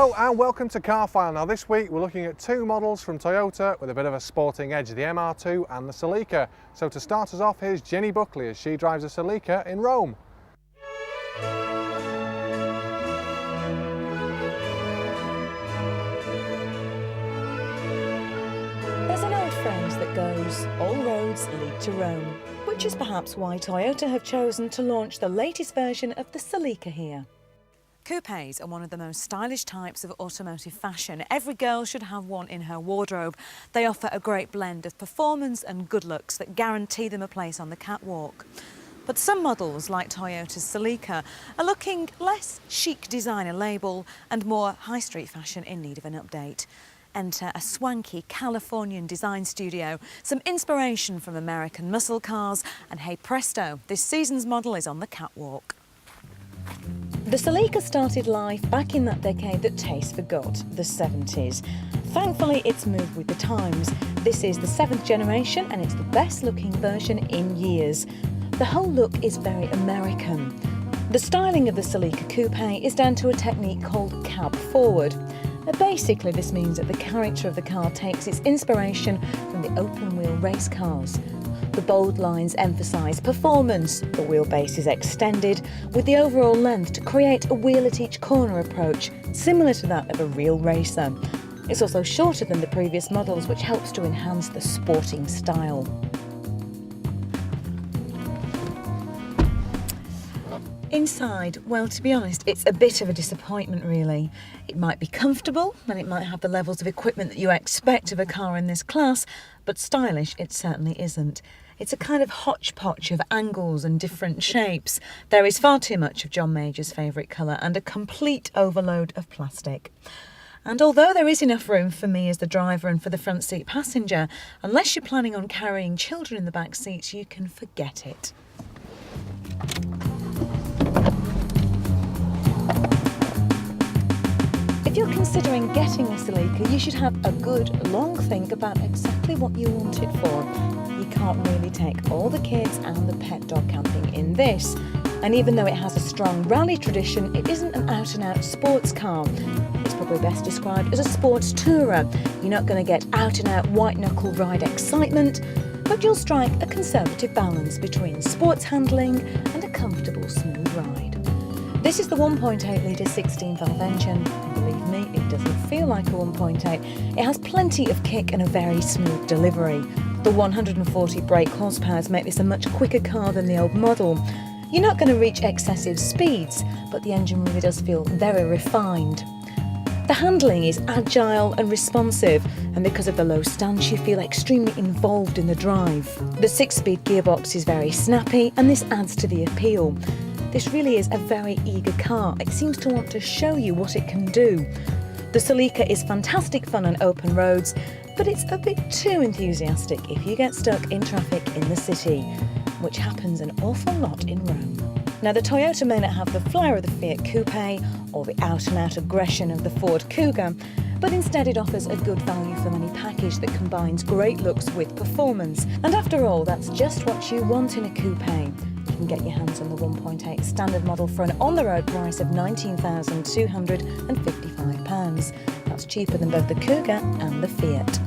Hello and welcome to Car File. Now this week we're looking at two models from Toyota with a bit of a sporting edge, the MR2 and the Celica. So to start us off, here's Ginny Buckley as she drives a Celica in Rome. There's an old phrase that goes, all roads lead to Rome, which is perhaps why Toyota have chosen to launch the latest version of the Celica here. Coupes are one of the most stylish types of automotive fashion. Every girl should have one in her wardrobe. They offer a great blend of performance and good looks that guarantee them a place on the catwalk. But some models, like Toyota's Celica, are looking less chic designer label and more high street fashion in need of an update. Enter a swanky Californian design studio, some inspiration from American muscle cars, and hey presto, this season's model is on the catwalk. The Celica started life back in that decade that taste forgot, the 70s. Thankfully, it's moved with the times. This is the 7th generation and it's the best looking version in years. The whole look is very American. The styling of the Celica Coupe is down to a technique called cab forward. Basically, this means that the character of the car takes its inspiration from the open-wheel race cars. The bold lines emphasise performance, the wheelbase is extended, with the overall length to create a wheel at each corner approach, similar to that of a real racer. It's also shorter than the previous models, which helps to enhance the sporting style. Inside, well, to be honest, it's a bit of a disappointment really. It might be comfortable and it might have the levels of equipment that you expect of a car in this class, but stylish it certainly isn't. It's a kind of hodgepodge of angles and different shapes. There is far too much of John Major's favourite colour and a complete overload of plastic. And although there is enough room for me as the driver and for the front seat passenger, unless you're planning on carrying children in the back seats, you can forget it. If you're considering getting a Celica, you should have a good, long think about exactly what you want it for. You can't really take all the kids and the pet dog camping in this. And even though it has a strong rally tradition, it isn't an out-and-out sports car. It's probably best described as a sports tourer. You're not going to get out-and-out white-knuckle ride excitement, but you'll strike a conservative balance between sports handling and a comfortable, smooth ride. This is the 1.8-litre 16-valve engine, and believe me, it doesn't feel like a 1.8. It has plenty of kick and a very smooth delivery. The 140 brake horsepower make this a much quicker car than the old model. You're not going to reach excessive speeds, but the engine really does feel very refined. The handling is agile and responsive, and because of the low stance, you feel extremely involved in the drive. The 6-speed gearbox is very snappy, and this adds to the appeal. This really is a very eager car. It seems to want to show you what it can do. The Celica is fantastic fun on open roads, but it's a bit too enthusiastic if you get stuck in traffic in the city, which happens an awful lot in Rome. Now, the Toyota may not have the flair of the Fiat Coupe or the out-and-out aggression of the Ford Cougar, but instead it offers a good value for money package that combines great looks with performance. And after all, that's just what you want in a coupe. You can get your hands on the 1.8 standard model for an on-the-road price of £19,255. That's cheaper than both the Cougar and the Fiat.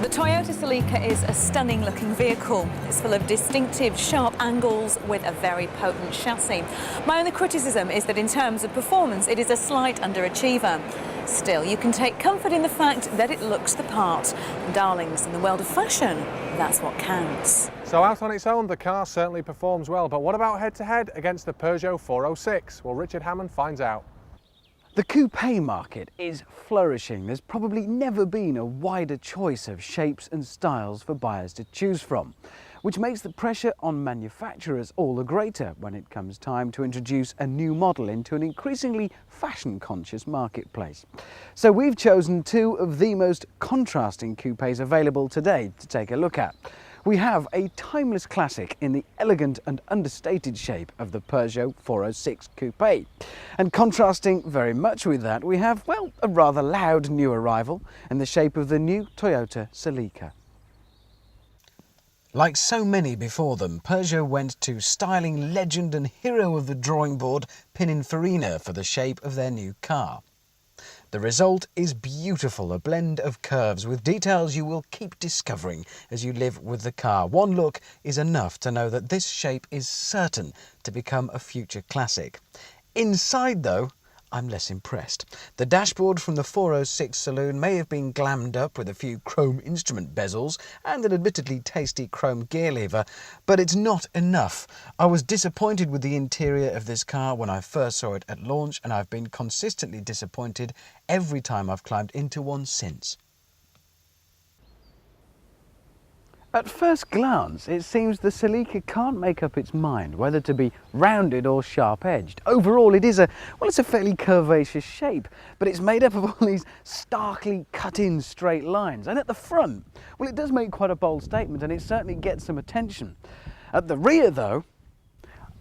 The Toyota Celica is a stunning looking vehicle. It's full of distinctive, sharp angles with a very potent chassis. My only criticism is that in terms of performance, it is a slight underachiever. Still, you can take comfort in the fact that it looks the part. And darlings, in the world of fashion, that's what counts. So out on its own, the car certainly performs well, but what about head-to-head against the Peugeot 406? Well, Richard Hammond finds out. The coupe market is flourishing. There's probably never been a wider choice of shapes and styles for buyers to choose from, which makes the pressure on manufacturers all the greater when it comes time to introduce a new model into an increasingly fashion-conscious marketplace. So we've chosen two of the most contrasting coupes available today to take a look at. We have a timeless classic in the elegant and understated shape of the Peugeot 406 Coupe. And contrasting very much with that, we have, well, a rather loud new arrival in the shape of the new Toyota Celica. Like so many before them, Peugeot went to styling legend and hero of the drawing board Pininfarina for the shape of their new car. The result is beautiful, a blend of curves with details you will keep discovering as you live with the car. One look is enough to know that this shape is certain to become a future classic. Inside though, I'm less impressed. The dashboard from the 406 saloon may have been glammed up with a few chrome instrument bezels and an admittedly tasty chrome gear lever, but it's not enough. I was disappointed with the interior of this car when I first saw it at launch, and I've been consistently disappointed every time I've climbed into one since. At first glance, it seems the Celica can't make up its mind whether to be rounded or sharp-edged. Overall, it's a fairly curvaceous shape, but it's made up of all these starkly cut-in straight lines. And at the front, well, it does make quite a bold statement, and it certainly gets some attention. At the rear, though,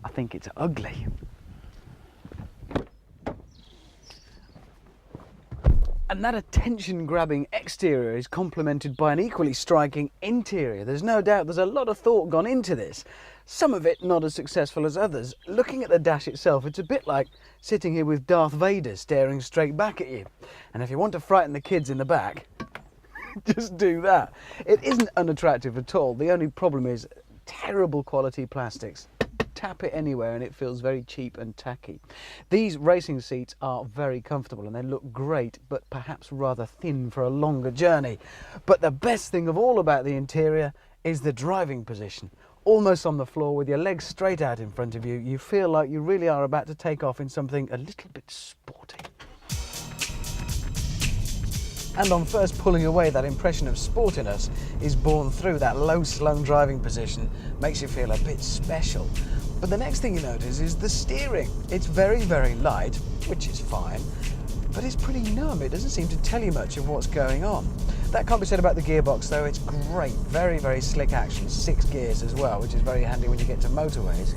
I think it's ugly. And that attention-grabbing exterior is complemented by an equally striking interior. There's no doubt there's a lot of thought gone into this. Some of it not as successful as others. Looking at the dash itself, it's a bit like sitting here with Darth Vader staring straight back at you. And if you want to frighten the kids in the back, just do that. It isn't unattractive at all. The only problem is terrible quality plastics. Tap it anywhere and it feels very cheap and tacky. These racing seats are very comfortable and they look great, but perhaps rather thin for a longer journey. But the best thing of all about the interior is the driving position. Almost on the floor with your legs straight out in front of you, you feel like you really are about to take off in something a little bit sporty. And on first pulling away, that impression of sportiness is born through that low slung driving position, makes you feel a bit special. But the next thing you notice is the steering. It's very, very light, which is fine, but it's pretty numb. It doesn't seem to tell you much of what's going on. That can't be said about the gearbox though. It's great, very, very slick action, 6 gears as well, which is very handy when you get to motorways.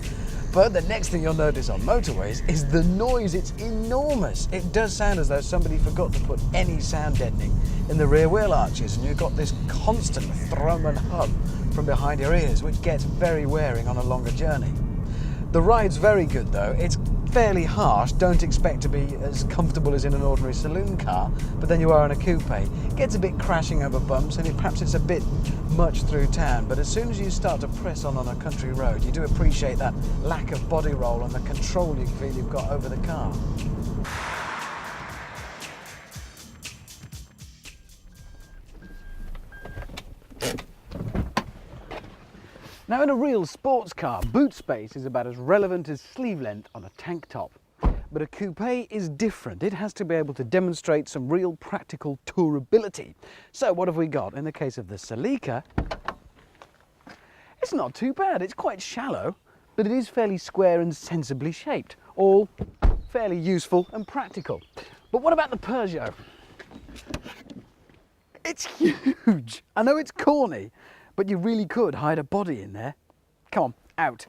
But the next thing you'll notice on motorways is the noise. It's enormous. It does sound as though somebody forgot to put any sound deadening in the rear wheel arches, and you've got this constant thrum and hum from behind your ears, which gets very wearing on a longer journey. The ride's very good though. It's fairly harsh. Don't expect to be as comfortable as in an ordinary saloon car, but then you are in a coupe. It gets a bit crashing over bumps, and perhaps it's a bit much through town, but as soon as you start to press on a country road, you do appreciate that lack of body roll and the control you feel you've got over the car. Now, in a real sports car, boot space is about as relevant as sleeve length on a tank top. But a coupe is different. It has to be able to demonstrate some real practical tourability. So what have we got? In the case of the Celica, it's not too bad. It's quite shallow, but it is fairly square and sensibly shaped. All fairly useful and practical. But what about the Peugeot? It's huge. I know it's corny, but you really could hide a body in there. Come on, out.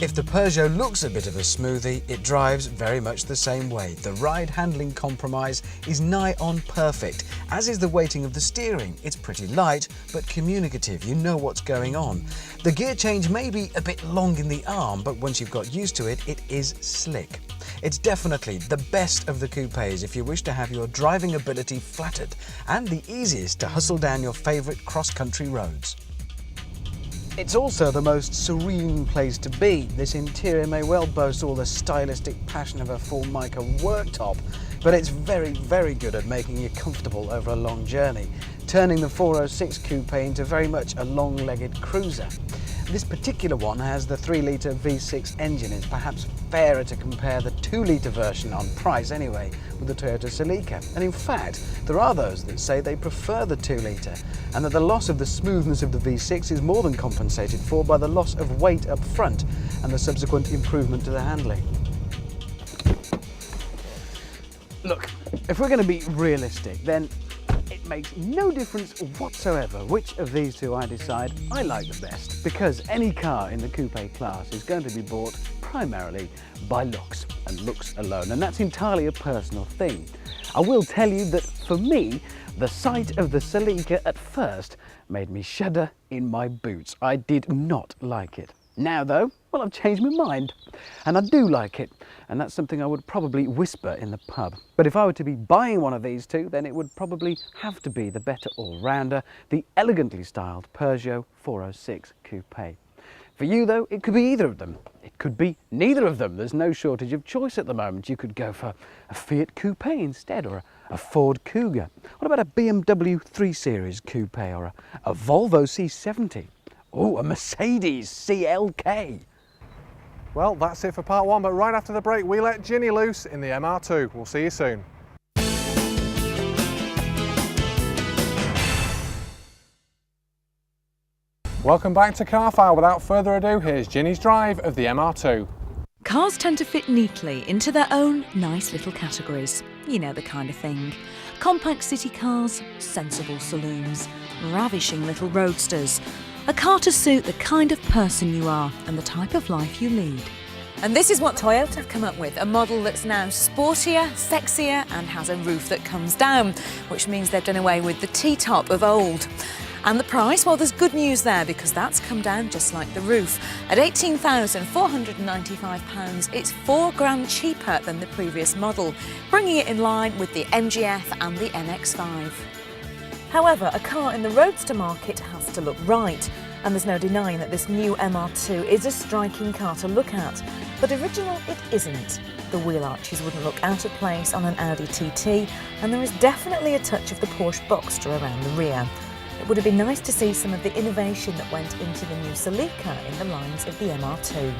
If the Peugeot looks a bit of a smoothie, it drives very much the same way. The ride handling compromise is nigh on perfect, as is the weighting of the steering. It's pretty light, but communicative. You know what's going on. The gear change may be a bit long in the arm, but once you've got used to it, it is slick. It's definitely the best of the coupes if you wish to have your driving ability flattered, and the easiest to hustle down your favourite cross-country roads. It's also the most serene place to be. This interior may well boast all the stylistic passion of a Formica worktop, but it's very, very good at making you comfortable over a long journey, turning the 406 coupe into very much a long-legged cruiser. This particular one has the 3-litre V6 engine. It's perhaps fairer to compare the 2-litre version, on price anyway, with the Toyota Celica. And in fact, there are those that say they prefer the 2-litre, and that the loss of the smoothness of the V6 is more than compensated for by the loss of weight up front and the subsequent improvement to the handling. Look, if we're going to be realistic, then it makes no difference whatsoever which of these two I decide I like the best, because any car in the coupe class is going to be bought primarily by looks and looks alone, and that's entirely a personal thing. I will tell you that for me, the sight of the Celica at first made me shudder in my boots. I did not like it. Now though, well, I've changed my mind and I do like it, and that's something I would probably whisper in the pub. But if I were to be buying one of these two, then it would probably have to be the better all-rounder, the elegantly styled Peugeot 406 Coupe. For you though, it could be either of them. It could be neither of them. There's no shortage of choice at the moment. You could go for a Fiat Coupe instead, or a Ford Cougar. What about a BMW 3 Series Coupe, or a Volvo C70? Oh, a Mercedes CLK. Well, that's it for part one, but right after the break, we let Ginny loose in the MR2. We'll see you soon. Welcome back to Car File. Without further ado, here's Ginny's drive of the MR2. Cars tend to fit neatly into their own nice little categories. You know the kind of thing. Compact city cars, sensible saloons, ravishing little roadsters. A car to suit the kind of person you are and the type of life you lead. And this is what Toyota have come up with, a model that's now sportier, sexier and has a roof that comes down, which means they've done away with the T-top of old. And the price? Well, there's good news there because that's come down just like the roof. At £18,495, it's £4,000 cheaper than the previous model, bringing it in line with the MGF and the MX-5. However, a car in the roadster market has to look right, and there's no denying that this new MR2 is a striking car to look at. But original it isn't. The wheel arches wouldn't look out of place on an Audi TT, and there is definitely a touch of the Porsche Boxster around the rear. It would have been nice to see some of the innovation that went into the new Celica in the lines of the MR2.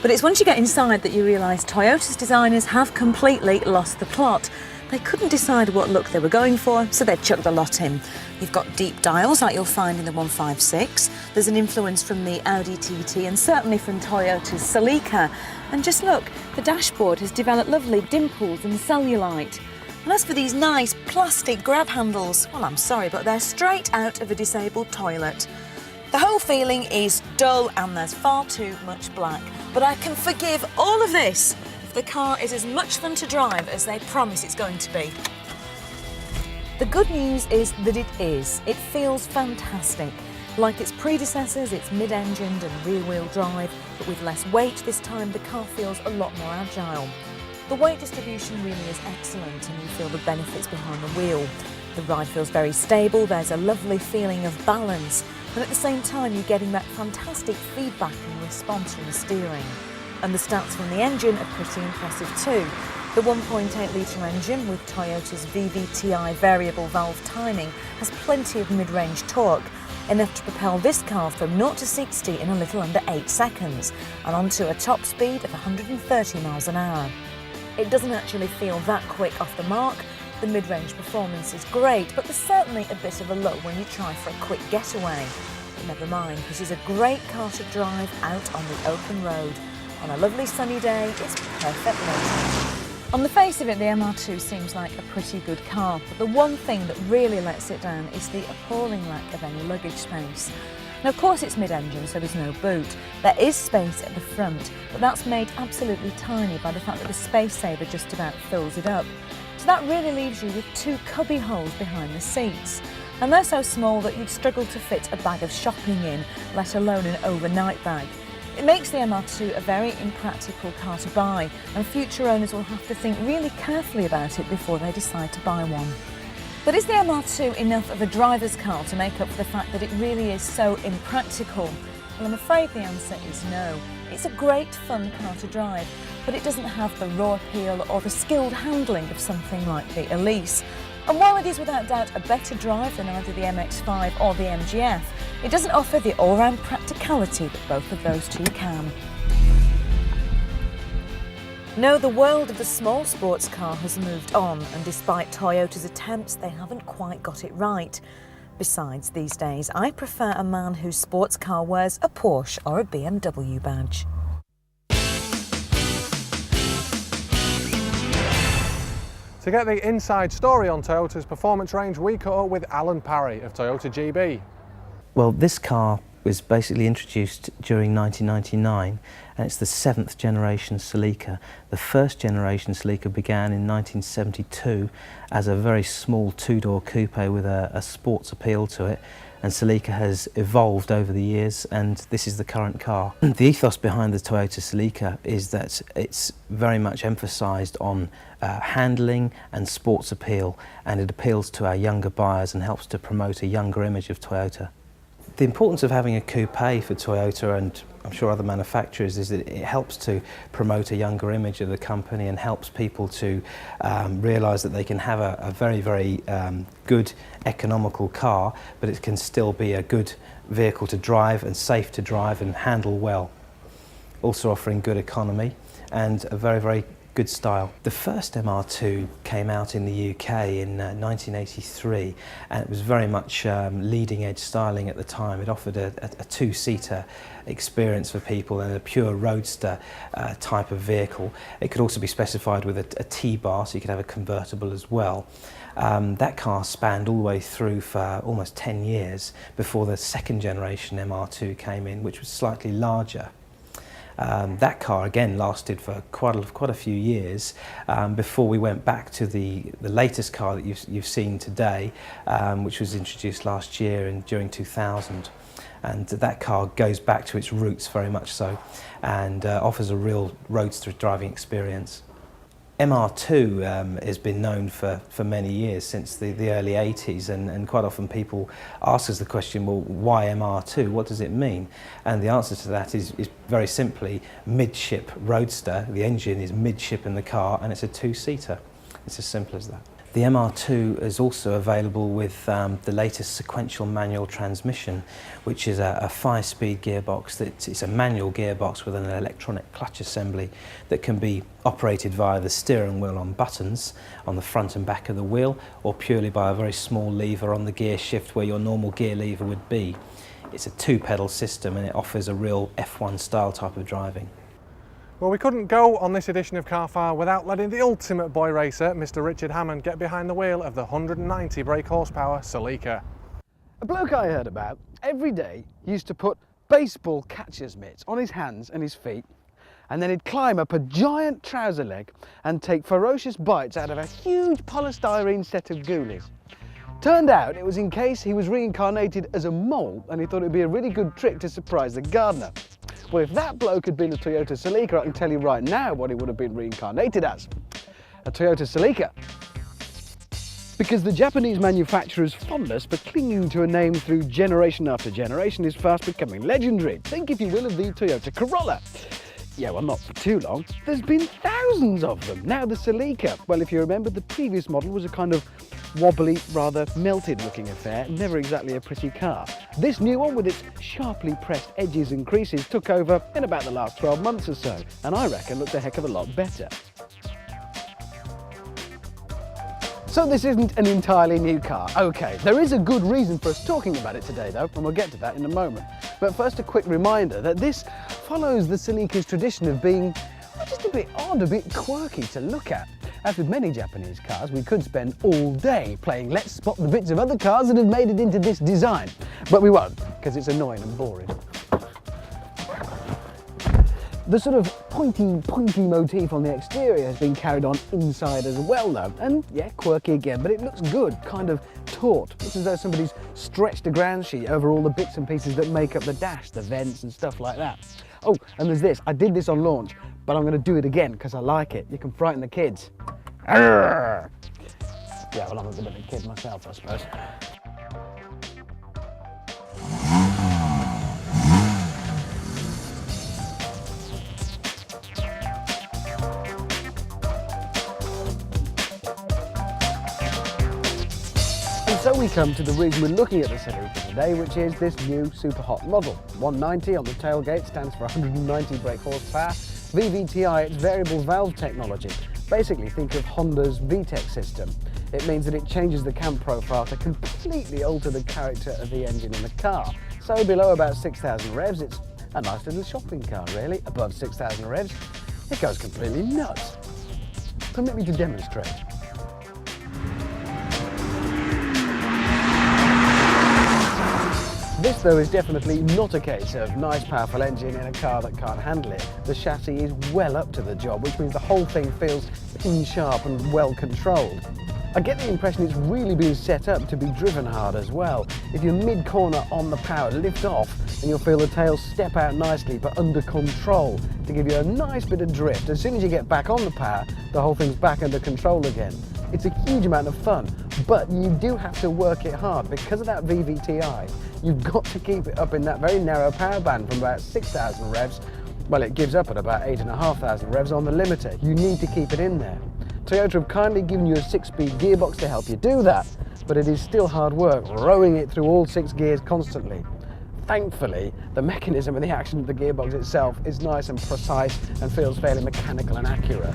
But it's once you get inside that you realise Toyota's designers have completely lost the plot. They couldn't decide what look they were going for, so they chucked a lot in. You've got deep dials like you'll find in the 156. There's an influence from the Audi TT and certainly from Toyota's Celica. And just look, the dashboard has developed lovely dimples and cellulite. And as for these nice plastic grab handles, well, I'm sorry, but they're straight out of a disabled toilet. The whole feeling is dull and there's far too much black. But I can forgive all of this if the car is as much fun to drive as they promise it's going to be. The good news is that it is. It feels fantastic. Like its predecessors, it's mid-engined and rear-wheel drive, but with less weight this time, the car feels a lot more agile. The weight distribution really is excellent and you feel the benefits behind the wheel. The ride feels very stable, there's a lovely feeling of balance, but at the same time you're getting that fantastic feedback and response from the steering. And the stats from the engine are pretty impressive too. The 1.8 litre engine with Toyota's VVTi variable valve timing has plenty of mid-range torque, enough to propel this car from 0 to 60 in a little under 8 seconds and onto a top speed of 130 miles an hour. It doesn't actually feel that quick off the mark. The mid-range performance is great, but there's certainly a bit of a lull when you try for a quick getaway. But never mind, this is a great car to drive out on the open road. On a lovely sunny day, it's perfect loading. On the face of it, the MR2 seems like a pretty good car, but the one thing that really lets it down is the appalling lack of any luggage space. Now, of course it's mid-engine, so there's no boot. There is space at the front, but that's made absolutely tiny by the fact that the space saver just about fills it up. So that really leaves you with 2 cubby holes behind the seats. And they're so small that you'd struggle to fit a bag of shopping in, let alone an overnight bag. It makes the MR2 a very impractical car to buy, and future owners will have to think really carefully about it before they decide to buy one. But is the MR2 enough of a driver's car to make up for the fact that it really is so impractical? Well, I'm afraid the answer is no. It's a great fun car to drive, but it doesn't have the raw appeal or the skilled handling of something like the Elise. And while it is without doubt a better drive than either the MX-5 or the MGF, it doesn't offer the all-round practicality that both of those two can. No, the world of the small sports car has moved on, and despite Toyota's attempts, they haven't quite got it right. Besides, these days, I prefer a man whose sports car wears a Porsche or a BMW badge. To get the inside story on Toyota's performance range, we caught up with Parry of Toyota GB. Well, this car was basically introduced during 1999, and it's the 7th generation Celica. The first generation Celica began in 1972 as a very small two-door coupe with a sports appeal to it, and Celica has evolved over the years, and this is the current car. The ethos behind the Toyota Celica is that it's very much emphasised on handling and sports appeal, and it appeals to our younger buyers and helps to promote a younger image of Toyota. The importance of having a coupe for Toyota, and I'm sure other manufacturers, is that it helps to promote a younger image of the company and helps people to realise that they can have a very, very good economical car, but it can still be a good vehicle to drive and safe to drive and handle well. Also offering good economy and a very, very good style. The first MR2 came out in the UK in 1983, and it was very much leading edge styling at the time. It offered a two-seater experience for people and a pure roadster type of vehicle. It could also be specified with a T-bar, so you could have a convertible as well. That car spanned all the way through for almost 10 years before the second generation MR2 came in, which was slightly larger. That car again lasted for quite a few years before we went back to the latest car that you've seen today, which was introduced last year and during 2000. And that car goes back to its roots very much so, and offers a real roadster driving experience. MR2 has been known for many years, since the early 80s, and quite often people ask us the question, well, why MR2? What does it mean? And the answer to that is very simply midship roadster. The engine is midship in the car, and it's a two-seater. It's as simple as that. The MR2 is also available with the latest sequential manual transmission, which is a 5-speed gearbox. It's a manual gearbox with an electronic clutch assembly that can be operated via the steering wheel on buttons on the front and back of the wheel, or purely by a very small lever on the gear shift where your normal gear lever would be. It's a 2-pedal system, and it offers a real F1 style type of driving. Well, we couldn't go on this edition of Carfire without letting the ultimate boy racer, Mr. Richard Hammond, get behind the wheel of the 190 brake horsepower Celica. A bloke I heard about every day used to put baseball catcher's mitts on his hands and his feet, and then he'd climb up a giant trouser leg and take ferocious bites out of a huge polystyrene set of ghoulies. Turned out it was in case he was reincarnated as a mole, and he thought it'd be a really good trick to surprise the gardener. Well, if that bloke had been a Toyota Celica, I can tell you right now what he would have been reincarnated as. A Toyota Celica. Because the Japanese manufacturer's fondness for clinging to a name through generation after generation is fast becoming legendary. Think, if you will, of the Toyota Corolla. Yeah, well, not for too long. There's been thousands of them. Now the Celica. Well, if you remember, the previous model was a kind of wobbly, rather melted looking affair, never exactly a pretty car. This new one, with its sharply pressed edges and creases, took over in about the last 12 months or so, and I reckon looks a heck of a lot better. So this isn't an entirely new car. Okay, there is a good reason for us talking about it today though, and we'll get to that in a moment. But first, a quick reminder that this follows the Celica's tradition of being just a bit odd, a bit quirky to look at. As with many Japanese cars, we could spend all day playing Let's Spot the bits of other cars that have made it into this design. But we won't, because it's annoying and boring. The sort of pointy motif on the exterior has been carried on inside as well though. And yeah, quirky again, but it looks good, kind of taut. Looks as though somebody's stretched a ground sheet over all the bits and pieces that make up the dash, the vents and stuff like that. Oh, and there's this. I did this on launch, but I'm going to do it again because I like it. You can frighten the kids. Arrgh. Yeah, well, I'm a bit of a kid myself, I suppose. And so we come to the reason we're looking at the Celica today, which is this new super hot model. 190 on the tailgate stands for 190 brake horsepower. VVTi, it's variable valve technology. Basically, think of Honda's VTEC system. It means that it changes the cam profile to completely alter the character of the engine in the car. So below about 6,000 revs, it's a nice little shopping car, really. Above 6,000 revs, it goes completely nuts. Permit me to demonstrate. This though is definitely not a case of nice powerful engine in a car that can't handle it. The chassis is well up to the job, which means the whole thing feels pin sharp and well controlled. I get the impression it's really been set up to be driven hard as well. If you're mid-corner on the power, lift off and you'll feel the tail step out nicely but under control to give you a nice bit of drift. As soon as you get back on the power, the whole thing's back under control again. It's a huge amount of fun, but you do have to work it hard. Because of that VVTi, you've got to keep it up in that very narrow power band from about 6,000 revs. Well, it gives up at about 8,500 revs on the limiter. You need to keep it in there. Toyota have kindly given you a 6-speed gearbox to help you do that, but it is still hard work rowing it through all 6 gears constantly. Thankfully, the mechanism and the action of the gearbox itself is nice and precise and feels fairly mechanical and accurate.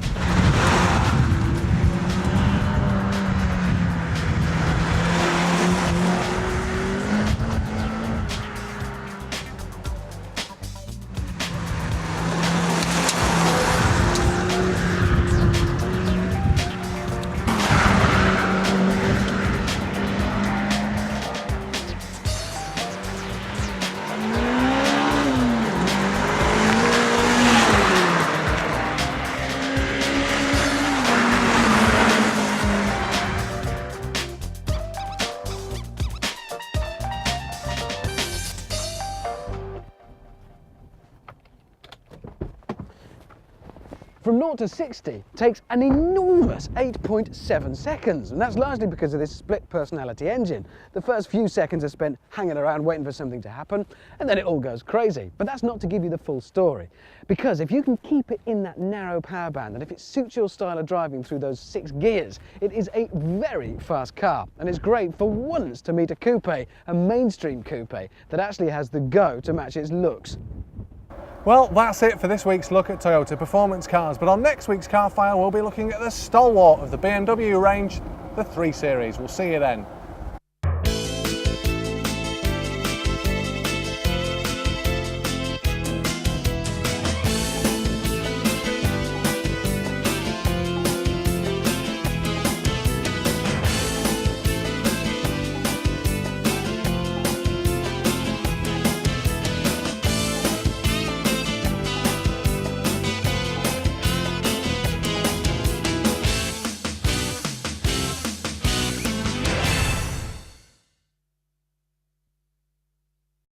From 0 to 60 takes an enormous 8.7 seconds, and that's largely because of this split personality engine. The first few seconds are spent hanging around waiting for something to happen, and then it all goes crazy. But that's not to give you the full story, because if you can keep it in that narrow power band, and if it suits your style of driving through those 6 gears, it is a very fast car, and it's great for once to meet a coupe, a mainstream coupe, that actually has the go to match its looks. Well, that's it for this week's look at Toyota performance cars, but on next week's car file we'll be looking at the stalwart of the BMW range, the 3 Series. We'll see you then.